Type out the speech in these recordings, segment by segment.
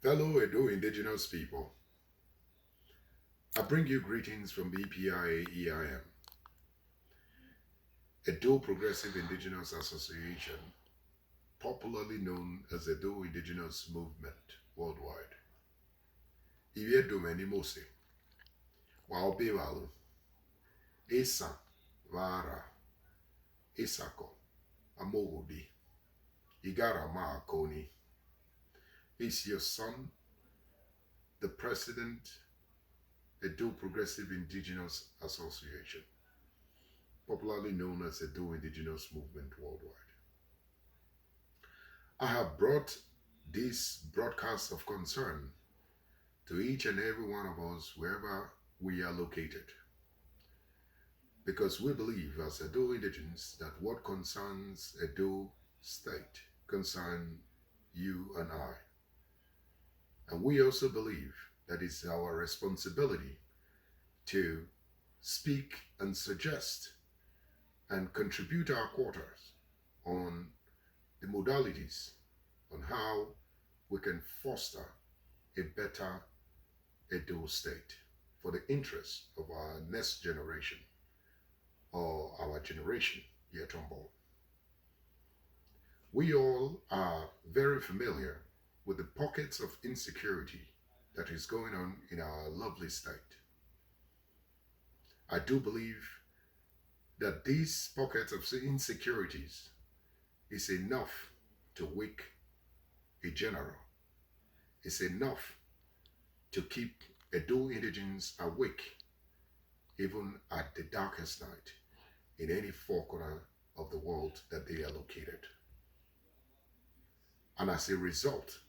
Fellow Edo indigenous people, I bring you greetings from the EPIA EIM, Edo Progressive Indigenous Association, popularly known as Edo Indigenous Movement worldwide. Iwie domeni mose, wa obewalu, esa, vara, esako, amowobi, igara maakoni. Is your son, the President, Edo Progressive Indigenous Association, popularly known as Edo Indigenous Movement worldwide. I have brought this broadcast of concern to each and every one of us wherever we are located. Because we believe as Edo Indigens that what concerns Edo State concern you and I. And we also believe that it's our responsibility to speak and suggest and contribute our quarters on the modalities on how we can foster a better Edo state for the interest of our next generation or our generation yet unborn. We all are very familiar with the pockets of insecurity that is going on in our lovely state. I do believe that these pockets of insecurities is enough to wake a general. It's enough to keep Edo indigents awake even at the darkest night in any four corner of the world that they are located. And as a result,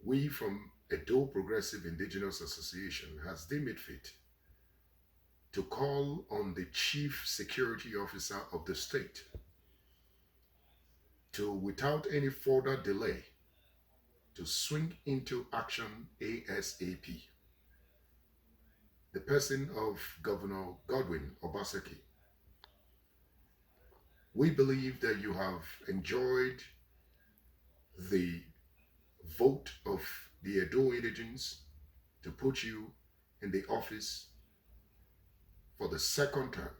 we from Edo Progressive Indigenous Association has deemed it fit to call on the Chief Security Officer of the state to, without any further delay, to swing into action ASAP. The person of Governor Godwin Obaseki. We believe that you have enjoyed the vote of the Edo indigents to put you in the office for the second term.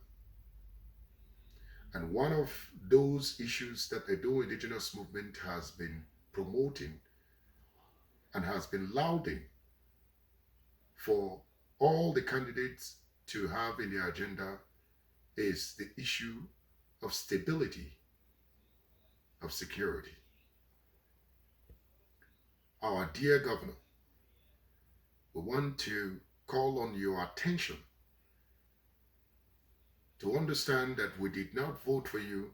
And one of those issues that the Edo indigenous movement has been promoting and has been lauding for all the candidates to have in their agenda is the issue of stability, of security. Our dear governor, we want to call on your attention to understand that we did not vote for you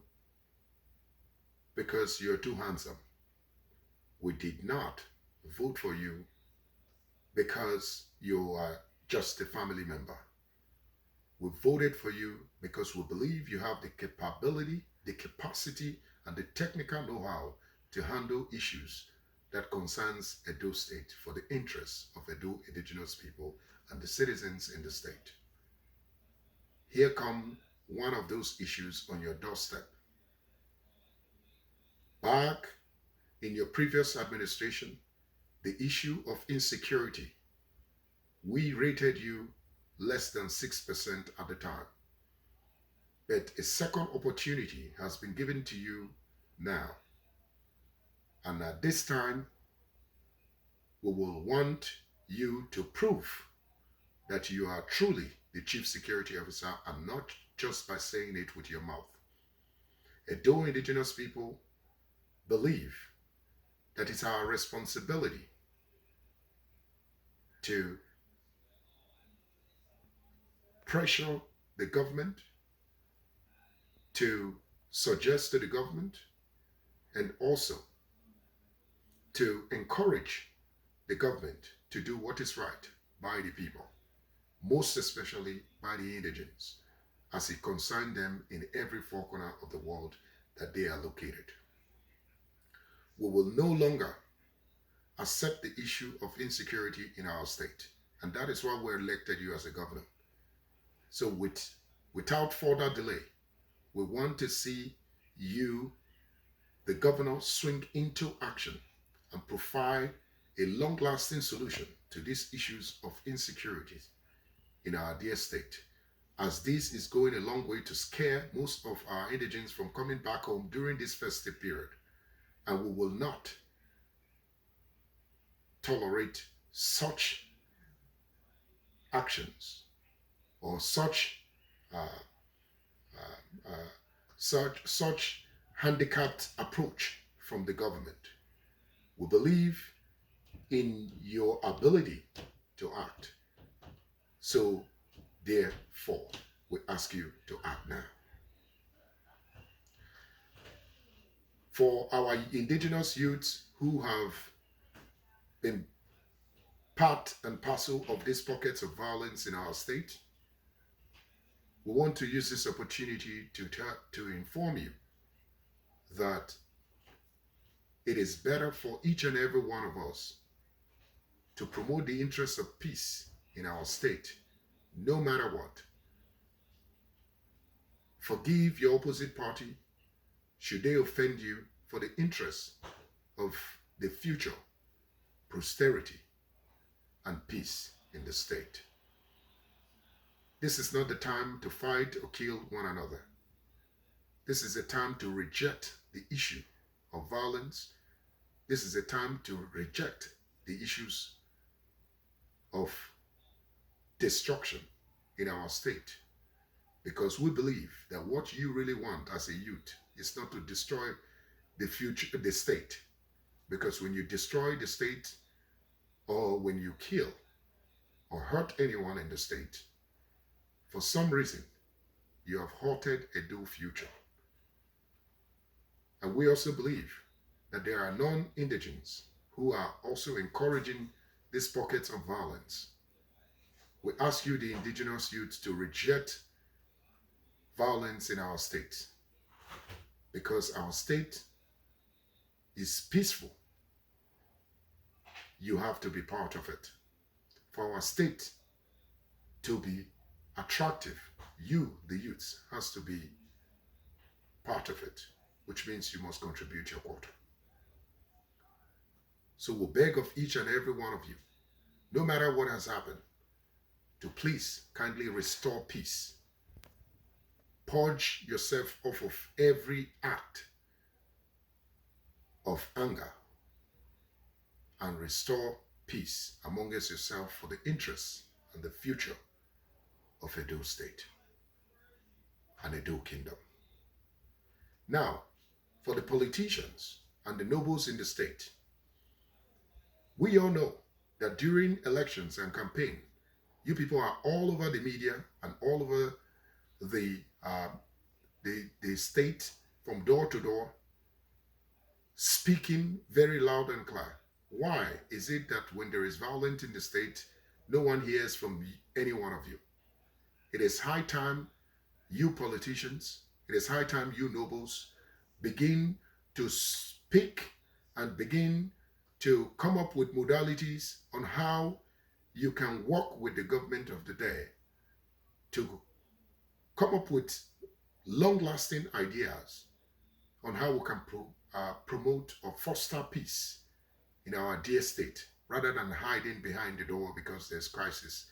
because you're too handsome. We did not vote for you because you are just a family member. We voted for you because we believe you have the capability, the capacity, and the technical know-how to handle issues that concerns Edo State for the interests of Edo indigenous people and the citizens in the state. Here come one of those issues on your doorstep. Back in your previous administration, the issue of insecurity, we rated you less than 6% at the time. But a second opportunity has been given to you now. And at this time, we will want you to prove that you are truly the Chief Security Officer and not just by saying it with your mouth. Edo indigenous people believe that it's our responsibility to pressure the government, to suggest to the government, and also to encourage the government to do what is right by the people, most especially by the indigents, as it concerns them in every four corner of the world that they are located. We will no longer accept the issue of insecurity in our state, and that is why we elected you as a governor. So without further delay, we want to see you, the governor, swing into action and provide a long-lasting solution to these issues of insecurity in our dear state, as this is going a long way to scare most of our indigents from coming back home during this festive period. And we will not tolerate such actions or uh, uh, uh, such handicapped approach from the government. We believe in your ability to act. So, therefore, we ask you to act now. For our indigenous youths who have been part and parcel of these pockets of violence in our state, we want to use this opportunity to inform you that it is better for each and every one of us to promote the interests of peace in our state, no matter what. Forgive your opposite party should they offend you for the interests of the future, prosperity, and peace in the state. This is not the time to fight or kill one another. This is a time to reject the issue of violence. This is a time to reject the issues of destruction in our state, because we believe that what you really want as a youth is not to destroy the state, because when you destroy the state or when you kill or hurt anyone in the state, for some reason you have halted a dual future. And we also believe that there are non-indigents who are also encouraging these pockets of violence. We ask you, the indigenous youth, to reject violence in our state, because our state is peaceful. You have to be part of it. For our state to be attractive, you, the youths, has to be part of it, which means you must contribute your quota. So we'll beg of each and every one of you, no matter what has happened, to please kindly restore peace. Purge yourself off of every act of anger and restore peace amongst yourself for the interests and the future of Edo State and Edo Kingdom. Now, for the politicians and the nobles in the state, we all know that during elections and campaign, you people are all over the media and all over the state, from door to door, speaking very loud and clear. Why is it that when there is violence in the state, no one hears from any one of you? It is high time you politicians, it is high time you nobles begin to speak and begin to come up with modalities on how you can work with the government of the day to come up with long-lasting ideas on how we can promote or foster peace in our dear state, rather than hiding behind the door because there's crisis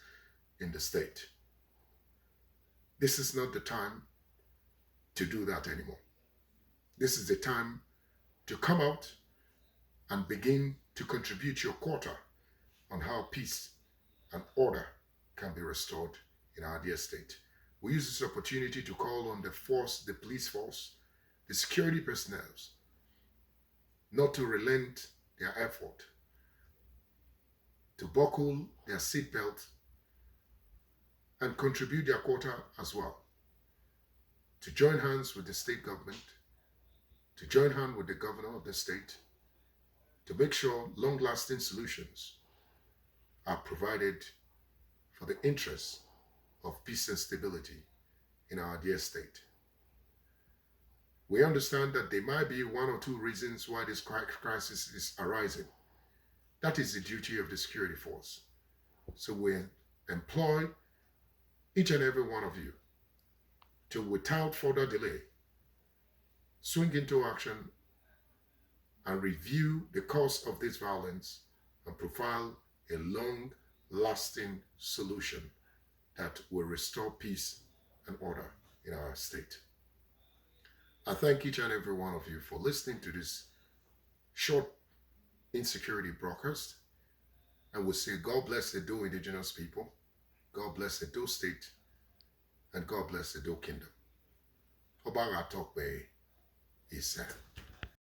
in the state. This is not the time to do that anymore. This is the time to come out and begin to contribute your quota on how peace and order can be restored in our dear state. We use this opportunity to call on the force, the police force, the security personnel, not to relent their effort, to buckle their seatbelt and contribute their quota as well, to join hands with the state government, to join hands with the governor of the state, to make sure long-lasting solutions are provided for the interests of peace and stability in our dear state. We understand that there might be one or two reasons why this crisis is arising. That is the duty of the security force. So we employ each and every one of you to, without further delay, swing into action and review the cause of this violence and provide a long-lasting solution that will restore peace and order in our state. I thank each and every one of you for listening to this short Insecurity broadcast. And we say, God bless the Edo indigenous people, God bless the Edo state, and God bless the Edo kingdom. Obaga Tokbe is